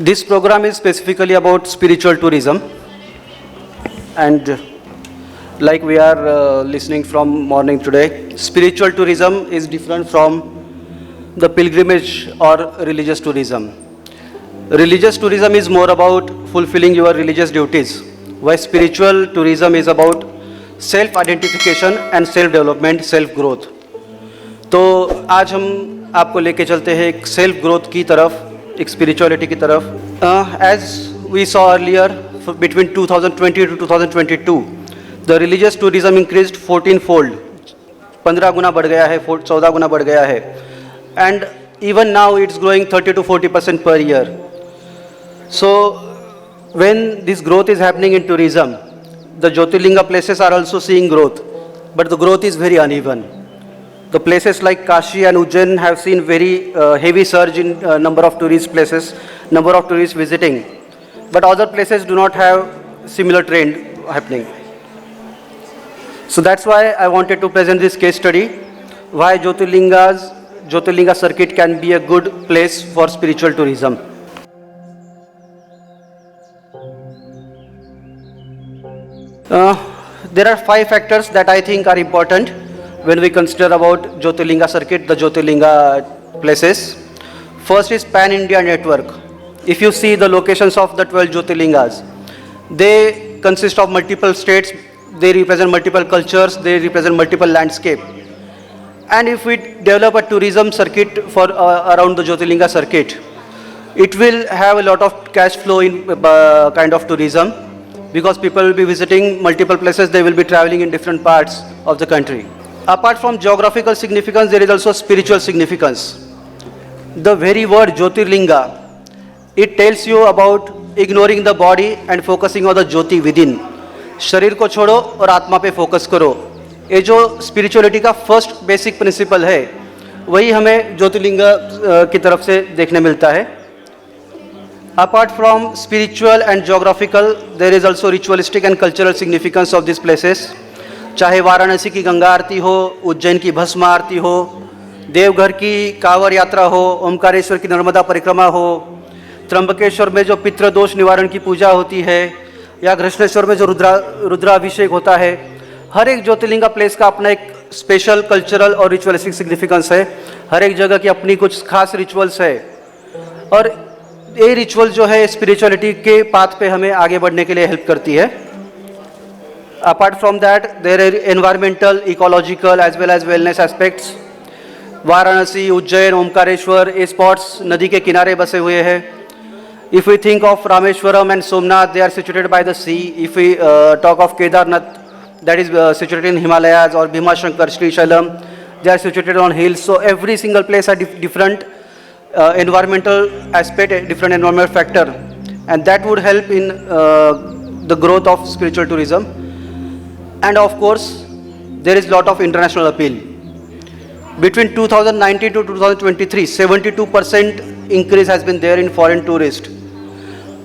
This program is specifically about spiritual tourism, and like we are listening from morning today, spiritual tourism is different from the pilgrimage or religious tourism. Religious tourism is more about fulfilling your religious duties, while spiritual tourism is about self-identification and self-development, self-growth. तो आज हम आपको लेके चलते हैं एक self growth की तरफ, एक स्पिरिचुअलिटी की तरफ. As we saw earlier, between 2020 to 2022, the religious tourism increased 14-fold. 15 गुना बढ़ गया है, 14 गुना बढ़ गया है, and even now it's growing 30 to 40% per year. So when this growth is happening in tourism, the Jyotirlinga places are also seeing growth, but the growth is very uneven. The places like Kashi and Ujjain have seen very heavy surge in number of tourist places, number of tourists visiting, but other places do not have similar trend happening. So that's why I wanted to present this case study, why Jyotirlinga Circuit can be a good place for spiritual tourism. There are 5 factors that I think are important when we consider about Jyotirlinga Circuit, the Jyotirlinga places. First is Pan-India network. If you see the locations of the 12 Jyotirlingas, they consist of multiple states, they represent multiple cultures, they represent multiple landscape. And if we develop a tourism circuit for around the Jyotirlinga Circuit, it will have a lot of cash flow in kind of tourism, because people will be visiting multiple places, they will be traveling in different parts of the country. Apart from geographical significance, there is also spiritual significance. The very word Jyotirlinga, it tells you about ignoring the body and focusing on the Jyoti within. शरीर को छोड़ो और आत्मा पे focus करो. ये जो spirituality का फर्स्ट बेसिक प्रिंसिपल है, वही हमें ज्योतिर्लिंगा की तरफ से देखने मिलता है. Apart from spiritual and geographical, there is also ritualistic and cultural significance of these places. चाहे वाराणसी की गंगा आरती हो, उज्जैन की भस्म आरती हो, देवघर की कांवड़ यात्रा हो, ओमकारेश्वर की नर्मदा परिक्रमा हो, त्र्यंबकेश्वर में जो पितृदोष निवारण की पूजा होती है, या घृष्णेश्वर में जो रुद्राभिषेक होता है, हर एक ज्योतिर्लिंगा प्लेस का अपना एक स्पेशल कल्चरल और रिचुअलिस्टिक सिग्निफिकेंस है. हर एक जगह की अपनी कुछ खास रिचुअल्स है, और ये रिचुअल जो है स्पिरिचुअलिटी के पाथ पे हमें आगे बढ़ने के लिए हेल्प करती है. Apart from that, there are environmental, ecological as well as wellness aspects. Varanasi, Ujjain, Omkareshwar, ये स्पॉट्स नदी के किनारे बसे हुए हैं. If we think of Rameshwaram and Somnath, they are situated by the sea. If we talk of Kedarnath, that is situated in Himalayas, or Bhima Shankar, Sri Shailam, they are situated on hills. So every single place has different environmental aspect, different environmental factor, and that would help in the growth of spiritual tourism. And of course, there is lot of international appeal. Between 2019 to 2023, 72% increase has been there in foreign tourists.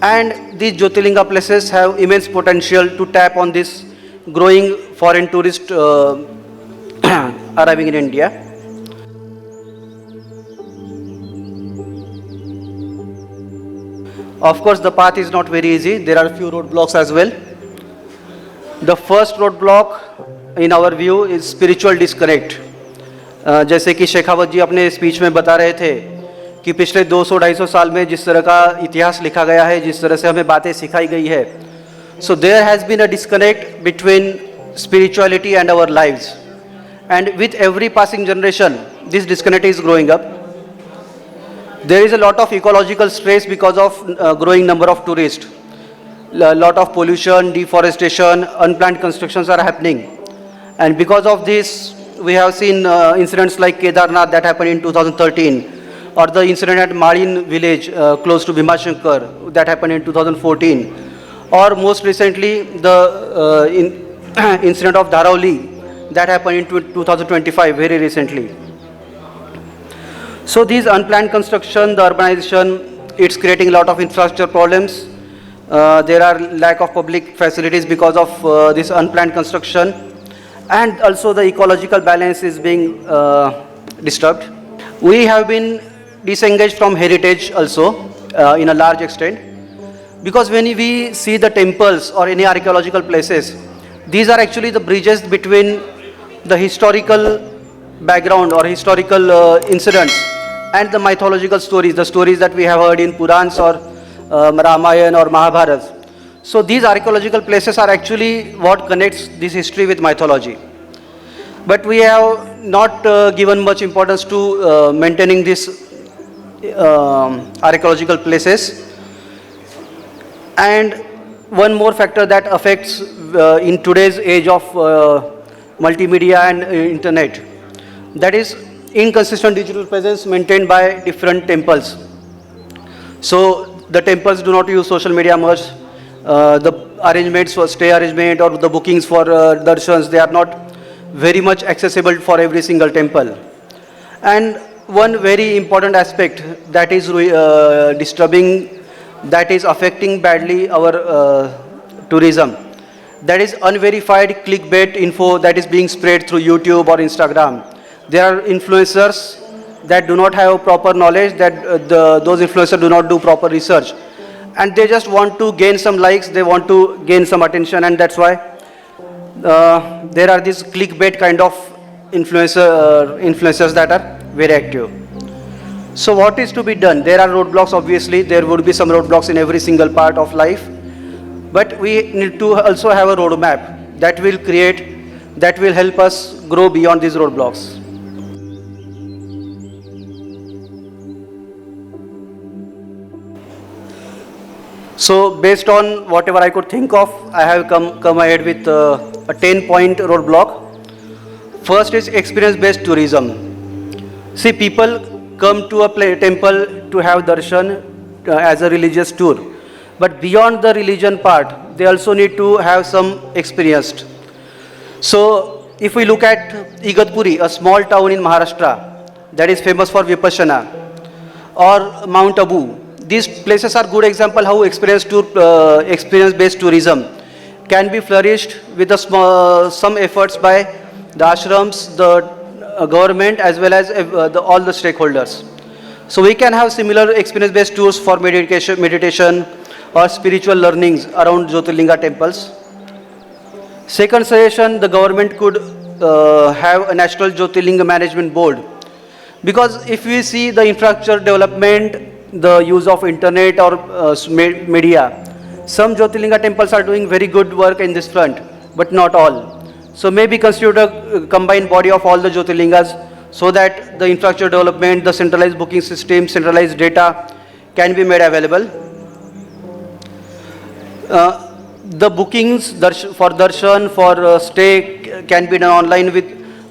And these Jyotirlinga places have immense potential to tap on this growing foreign tourist arriving in India. Of course, the path is not very easy. There are a few roadblocks as well. The first roadblock in our view is spiritual disconnect. जैसे कि शेखावत जी अपने speech में बता रहे थे कि पिछले 200-250 साल में जिस तरह का इतिहास लिखा गया है, जिस तरह से हमें बातें सिखाई गई है, so there has been a disconnect between spirituality and our lives. And with every passing generation, this disconnect is growing up. There is a lot of ecological stress because of growing number of tourists. A lot of pollution, deforestation, unplanned constructions are happening. And because of this, we have seen incidents like Kedarnath that happened in 2013, or the incident at Marin village close to Bhima Shankar that happened in 2014, or most recently the incident of Dharauli that happened in 2025, very recently. So these unplanned construction, the urbanization, it's creating a lot of infrastructure problems. There are lack of public facilities because of this unplanned construction, and also the ecological balance is being disturbed. We have been disengaged from heritage also. in a large extent. Because when we see the temples or any archaeological places, these are actually the bridges between the historical background or historical incidents and the mythological stories, the stories that we have heard in Purans or Ramayana or Mahabharata. So these archaeological places are actually what connects this history with mythology. But we have not given much importance to maintaining these archaeological places. And one more factor that affects in today's age of multimedia and internet, that is inconsistent digital presence maintained by different temples. So the temples do not use social media much. The arrangements for stay arrangement or the bookings for darshans, they are not very much accessible for every single temple. And one very important aspect that is disturbing, that is affecting badly our tourism, that is unverified clickbait info that is being spread through YouTube or Instagram. There are influencers that do not have proper knowledge, that those influencers do not do proper research, and they just want to gain some likes, they want to gain some attention, and that's why there are these clickbait kind of influencers that are very active. So what is to be done? There are roadblocks, obviously. There would be some roadblocks in every single part of life. But we need to also have a roadmap that will help us grow beyond these roadblocks. So based on whatever I could think of, I have come ahead with a 10-point roadblock. First is experience-based tourism. See, people come to a temple to have darshan as a religious tour. But beyond the religion part, they also need to have some experience. So if we look at Igatpuri, a small town in Maharashtra that is famous for Vipassana, or Mount Abu, these places are good example how experience-based tourism can be flourished with some efforts by the ashrams, the government, as well as all the stakeholders. So we can have similar experience-based tours for meditation or spiritual learnings around Jyotirlinga temples. Second suggestion, the government could have a national Jyotirlinga management board, because if we see the infrastructure development, the use of internet or media, some Jyotirlinga temples are doing very good work in this front, but not all. So maybe constitute a combined body of all the Jyotirlingas so that the infrastructure development, the centralized booking system, centralized data can be made available. The bookings for darshan, for stay can be done online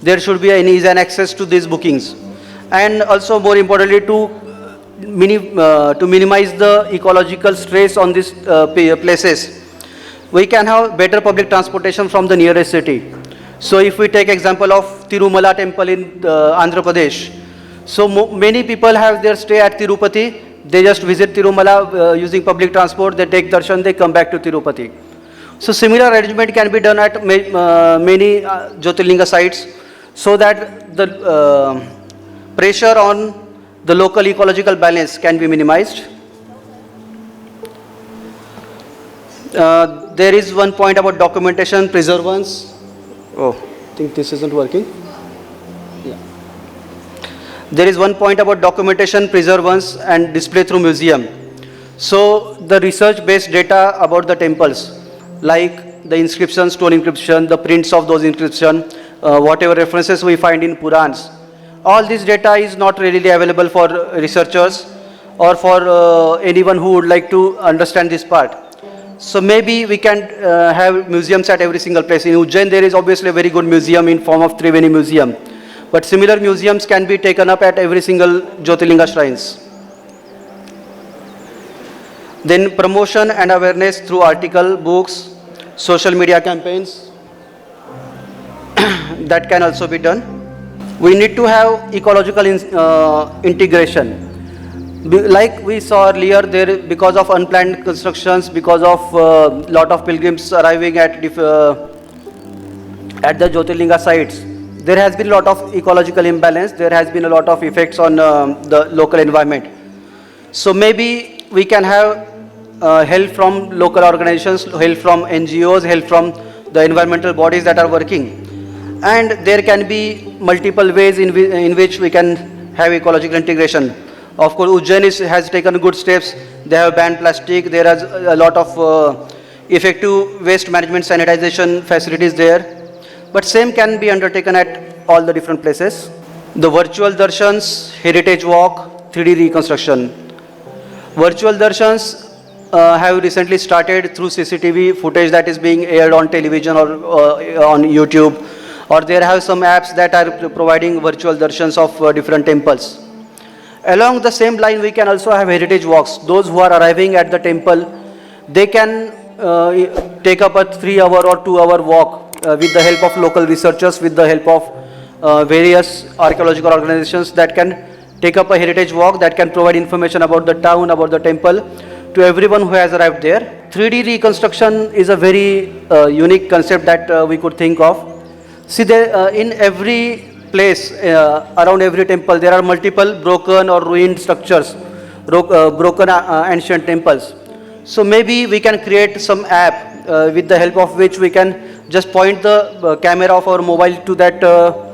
there should be an ease and access to these bookings. And also more importantly to minimize the ecological stress on these places, we can have better public transportation from the nearest city. So if we take example of Tirumala temple in Andhra Pradesh, so many people have their stay at Tirupati, they just visit Tirumala using public transport, they take darshan, they come back to Tirupati. So similar arrangement can be done at many Jyotirlinga sites so that the pressure on the local ecological balance can be minimized. There is one point about documentation, preservance. Oh, I think this isn't working. Yeah. There is one point about documentation, preservance and display through museum. So the research-based data about the temples, like the inscriptions, stone inscription, the prints of those inscriptions, whatever references we find in Purans, all this data is not readily available for researchers or for anyone who would like to understand this part. So maybe we can have museums at every single place. In Ujjain there is obviously a very good museum in form of Triveni Museum. But similar museums can be taken up at every single Jyotirlinga shrines. Then promotion and awareness through article, books, social media campaigns, that can also be done. We need to have ecological integration. Like we saw earlier, because of unplanned constructions, because of lot of pilgrims arriving at the Jyotirlinga sites, there has been a lot of ecological imbalance. There has been a lot of effects on the local environment. So maybe we can have help from local organizations, help from NGOs, help from the environmental bodies that are working. And there can be multiple ways in which we can have ecological integration. Of course, Ujjain has taken good steps. They have banned plastic. There is a lot of effective waste management sanitization facilities there. But same can be undertaken at all the different places. The virtual darshans, heritage walk, 3D reconstruction. Virtual darshans have recently started through CCTV footage that is being aired on television or on YouTube, or there have some apps that are providing virtual darshans of different temples. Along the same line, we can also have heritage walks. Those who are arriving at the temple, they can take up a 3-hour or 2-hour walk with the help of local researchers, with the help of various archaeological organizations that can take up a heritage walk that can provide information about the town, about the temple to everyone who has arrived there. 3D reconstruction is a very unique concept that we could think of. See, there, in every place, around every temple, there are multiple broken or ruined structures, broken ancient temples. So maybe we can create some app with the help of which we can just point the camera of our mobile to that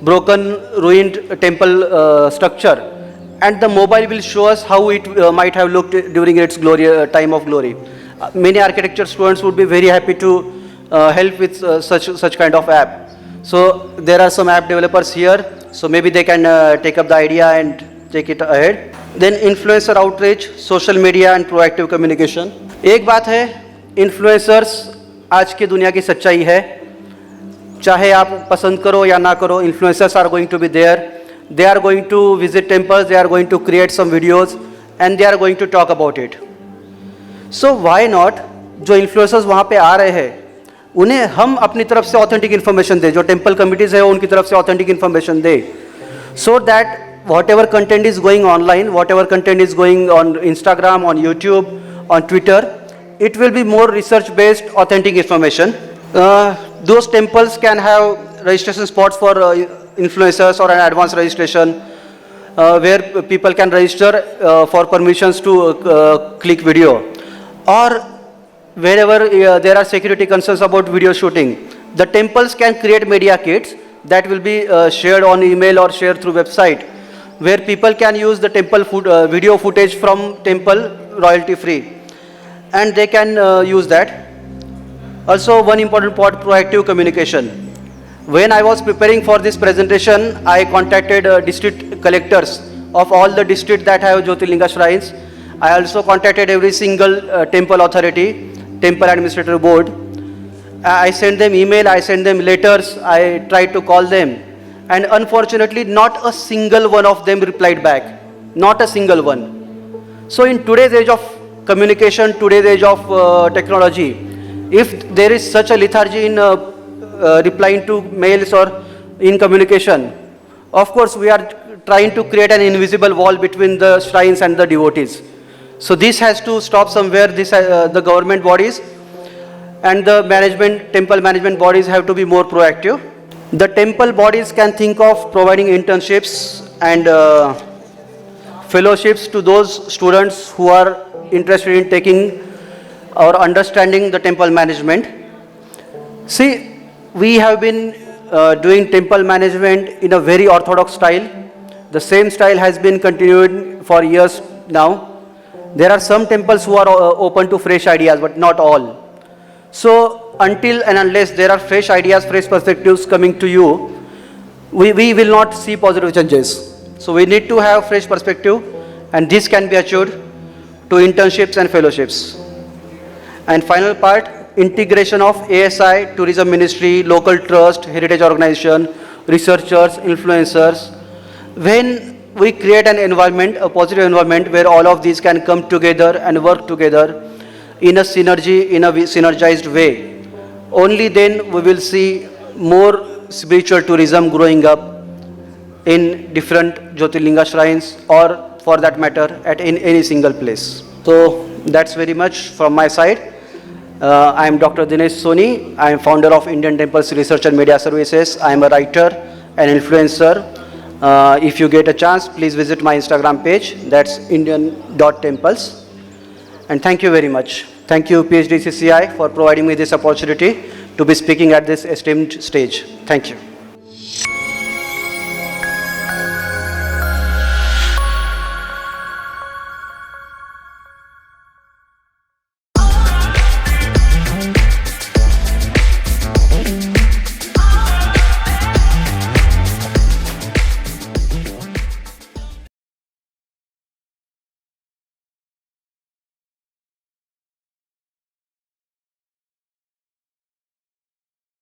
broken, ruined temple structure, and the mobile will show us how it might have looked during its glory, time of glory. Many architecture students would be very happy to help with such kind of app. So there are some app developers here, so maybe they can take up the idea and take it ahead. Then influencer outreach, social media and proactive communication. एक बात है, influencers आज की दुनिया की सच्चाई है. चाहे आप पसंद करो या ना करो, influencers are going to be there. They are going to visit temples, they are going to create some videos and they are going to talk about it. So why not, जो influencers वहाँ पे आ रहे हैं, उन्हें हम अपनी तरफ से ऑथेंटिक इन्फॉर्मेशन दें, जो टेम्पल कमिटीज है उनकी तरफ से ऑथेंटिक इन्फॉर्मेशन दें, so that whatever content is going online, whatever content is going on Instagram, on YouTube, on Twitter, it will be more research based, authentic information. Those temples can have registration spots for influencers or an advanced registration where people can register for permissions to click video, or wherever there are security concerns about video shooting, the temples can create media kits that will be shared on email or shared through website, where people can use the temple video footage from temple royalty free, and they can use that. Also, one important part, proactive communication. When I was preparing for this presentation, I contacted district collectors of all the districts that have Jyotirlinga shrines. I also contacted every single temple authority, temple administrative board. I sent them email, I sent them letters, I tried to call them, and unfortunately not a single one of them replied back, not a single one. So in today's age of communication, today's age of technology, if there is such a lethargy in replying to mails or in communication, of course we are trying to create an invisible wall between the shrines and the devotees. So this has to stop somewhere. This the government bodies and the management, temple management bodies have to be more proactive. The temple bodies can think of providing internships and fellowships to those students who are interested in taking or understanding the temple management. See, we have been doing temple management in a very orthodox style. The same style has been continued for years now. There are some temples who are open to fresh ideas, but not all. So until and unless there are fresh ideas, fresh perspectives coming to you, we will not see positive changes. So we need to have fresh perspective, and this can be achieved to internships and fellowships. And final part, integration of ASI, tourism ministry, local trust, heritage organization, researchers, influencers. When we create an environment, a positive environment where all of these can come together and work together in a synergy, in a synergized way, only then we will see more spiritual tourism growing up in different Jyotirlinga shrines, or for that matter at in any single place. So that's very much from my side. I am Dr. Dinesh Soni. I am founder of Indian Temples Research and Media Services. I am a writer, an influencer. If you get a chance, please visit my Instagram page. That's indian.temples. And thank you very much. Thank you, PhD CCI, for providing me this opportunity to be speaking at this esteemed stage. Thank you.